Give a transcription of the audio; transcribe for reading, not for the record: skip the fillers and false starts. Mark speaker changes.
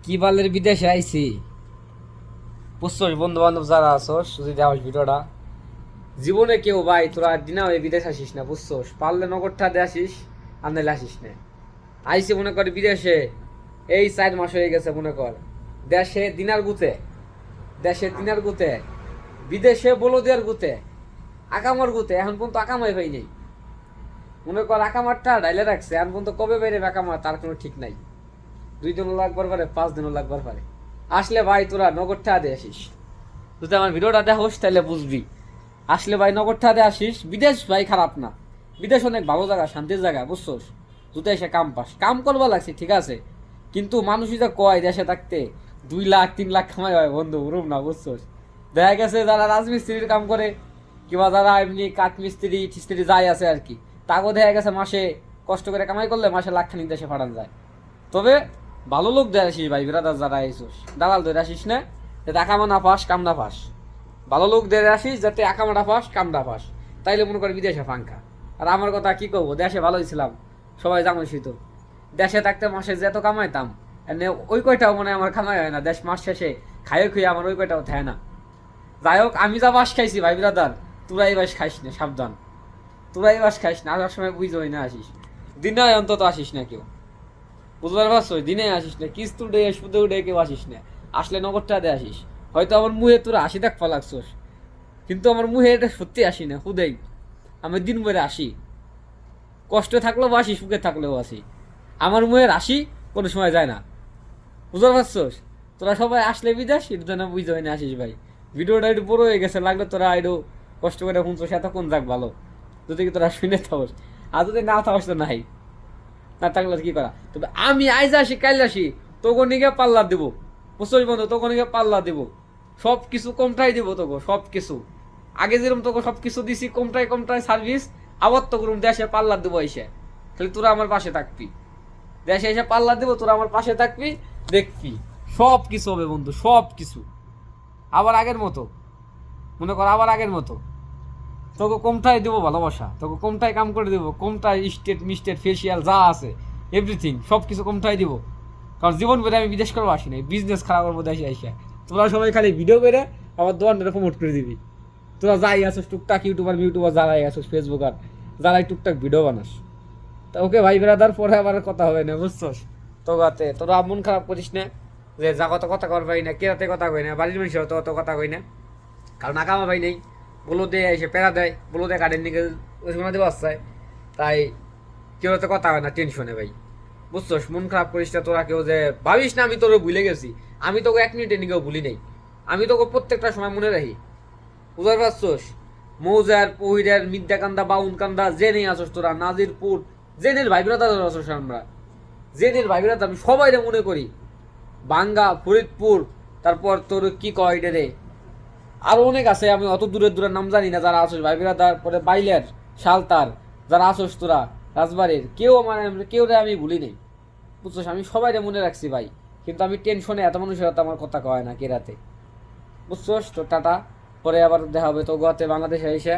Speaker 1: কি বালের বিদেশে আইছি বুঝছোস, বন্ধু বান্ধব যারা আছোস যদি দেওয়াস ভিডিওটা, জীবনে কেউ ভাই তোরা দিনা ওই বিদেশ আসিস না বুঝছোস, পারলে নগরটা দিয়ে আসিস আর নাইলে আসিস না। আইসি মনে কর বিদেশে এই 4 মাস হয়ে গেছে মনে কর, দেশে দিনার গুতে, দেশে দিনার গুতে, বিদেশে বলদের গুতে, আকামার গুতে, এখন পর্যন্ত আকামাই ভাই নেই। মনে কর আকামারটা ডাইলে রাখছে, এখন পর্যন্ত কবে বাইরে আকামার তার কোনো ঠিক নাই। 2 দিনও লাগবার পারে, 5 দিনও লাগবার পারে। আসলে ভাই তোরা নগরটা দিয়ে আসিস, যদি আমার ভিডিওটা দেখোস তাহলে বুঝবি। আসলে ভাই নগরটা দিয়ে আসিস, বিদেশ ভাই খারাপ না, বিদেশ অনেক ভালো জায়গা, শান্তির জায়গা বুঝছোস। যদি এসে কাম পাস, কাম করবা লাগছে ঠিক আছে, কিন্তু মানুষই যা কয় দেশে থাকতে 2 লাখ 3 লাখ কামাই হয় বন্ধু, ওরম না বুঝছোস। দেখা গেছে যারা রাজমিস্ত্রির কাম করে কিংবা যারা এমনি কাঠ মিস্ত্রি টিস্ত্রি যাই আছে আর কি, তাকেও দেখা গেছে মাসে কষ্ট করে কামাই করলে মাসে লাখখানিক দেশে পাঠান যায়। তবে ভালো লোক দিয়ে আসিস ভাই, বিরাদার যারা আইসোস দালাল ধরে আসিস না, যাতে আকামা না পাস কাম না পাস। ভালো লোক দিয়ে আসিস যাতে আকামাটা পাস কাম না পাস, তাইলে মনে করি বিদেশে ফাঙ্কা। আর আমার কথা কি করবো, দেশে ভালোই ছিলাম, সবাই জানোসই তো। দেশে থাকতে মাসে যে এত কামাইতাম, এনে ওই কয়টাও মনে হয় আমার কামাই হয় না, দেশ মাস শেষে খাইয়ে খুঁয়ে আমার ওই কয়টাও থাকে না। যাই হোক, আমি যা বাস খাইছি ভাই বিরাদার, তোরাই বাস খাইস না, সাবধান। তোরাই বাস খাইস না, আসার সময় বুঝোই না আসিস, দিনে অন্তত আসিস না কেউ, বুঝবার পারছো, দিনে আসিস না, কিস্তি উঠে সুদে উঠে কেউ আসিস না। আসলে নগরটা দিয়ে আসিস। হয়তো আমার মুহে তোরা হাসি দেখ লাগছোস, কিন্তু আমার মুহে এটা সত্যি আসি না, হুদেই আমি দিন ভরে আসি, কষ্ট থাকলেও আসি, সুখে থাকলেও আসি, আমার মুহের আসি কোনো সময় যায় না, বুঝতে পারছোস। তোরা সবাই আসলে বিদেশ এটা জন্য বুঝতে হয় না আসিস ভাই। ভিডিওটা একটু বড় হয়ে গেছে, লাগলে তোরা একটু কষ্ট করে শুনছোস, এতক্ষণ যাক ভালো, যদি তোরা শুনে থাকস। আর যদি না থাকস তো নাই, না থাকলে কি করা। তবে আমি আইজ আসি কাইল আসি তোকে নিকে পাল্লা দিব, বুঝছোস বন্ধু, তোকে নিকে পাল্লা দিব, সব কিছু কমটাই দিব তোকে, সব কিছু। আগে যেরকম তোকে সব কিছু দিছি কমটাই কমটাই সার্ভিস, আবার তো করুম দেশে পাল্লা দেবো এসে, খালি তোরা আমার পাশে থাকবি। দেশে এসে পাল্লা দেবো, তোরা আমার পাশে থাকবি, দেখবি সব কিছু হবে বন্ধু, সব কিছু আবার আগের মতো, মনে কর আবার আগের মতো। তোকে কমটাই দেবো ভালোবাসা, তোকে কমটাই কাম করে দেবো, কমটাই স্টেট মিস্টেট ফেসিয়াল যা আছে এভরিথিং সব কিছু কমটাই দিব। কারণ জীবন বেড়ে আমি বিদেশ করবো আসি নাই, বিজনেস খারাপ করবো দেশে আইসা। তোরা সবাই খালি ভিডিও করে আমার দোকানটা প্রমোট করে দিবি। তোরা যাই আসোস টুকটাক ইউটিউবার যারাই আসোস ফেসবুকার, যারাই টুকটাক ভিডিও বানাস, তা ওকে ভাই বেড়াদার পরে আবার কথা হবে না বুঝছোস। তোগাতে তোরা মন খারাপ করিস না, যে যা কত কথা করবাই না, কেরাতে কথা কই না, বাড়ির মানুষের তো অত কথা কই না, কারণ আকামা ভাই নেই, বলদে এসে পেরা দেয়, বলদে কাঠের নিকে ওই সময় দেওয়া চায়, তাই কেউ তো কথা হয় না টেনশনে ভাই, বুঝছোস। মন খারাপ করিস না তোরা কেউ, যে ভাবিস না আমি তোর ভুলে গেছি, আমি তোকে 1 মিনিটের নিকেও ভুলি নেই, আমি তোকে প্রত্যেকটা সময় মনে রাখি, বুঝতে পারছোস। মৌজার পহিরের মিদ্যাকান্দা বাউনকান্দা জেনে আসোস তোরা, নাজিরপুর জেনের ভাই ব্রাদার আসোস, আমরা জেনের ভাই ব্রাদার আমি সবাই মনে করি, বাঙ্গা ফরিদপুর, তারপর তোর কি কয় এটা রে, আরো অনেক আছে, আমি অত দূরের দূরের নাম জানি না, যারা আসোস ভাই বিরাদার, পরে বাইলের শালতার যারা আসোস তোরা, রাজবাড়ির কেউ মানে কেউ রে আমি ভুলি নেই, বুঝছোস। আমি সবাই মনে রাখছি ভাই, কিন্তু আমি টেনশনে এত মানুষের সাথে আমার কথা কয় না কেরাতে, বুঝছোস। তো টাটা, পরে আবার দেখা হবে তো গোয়াতে বাংলাদেশে এসে।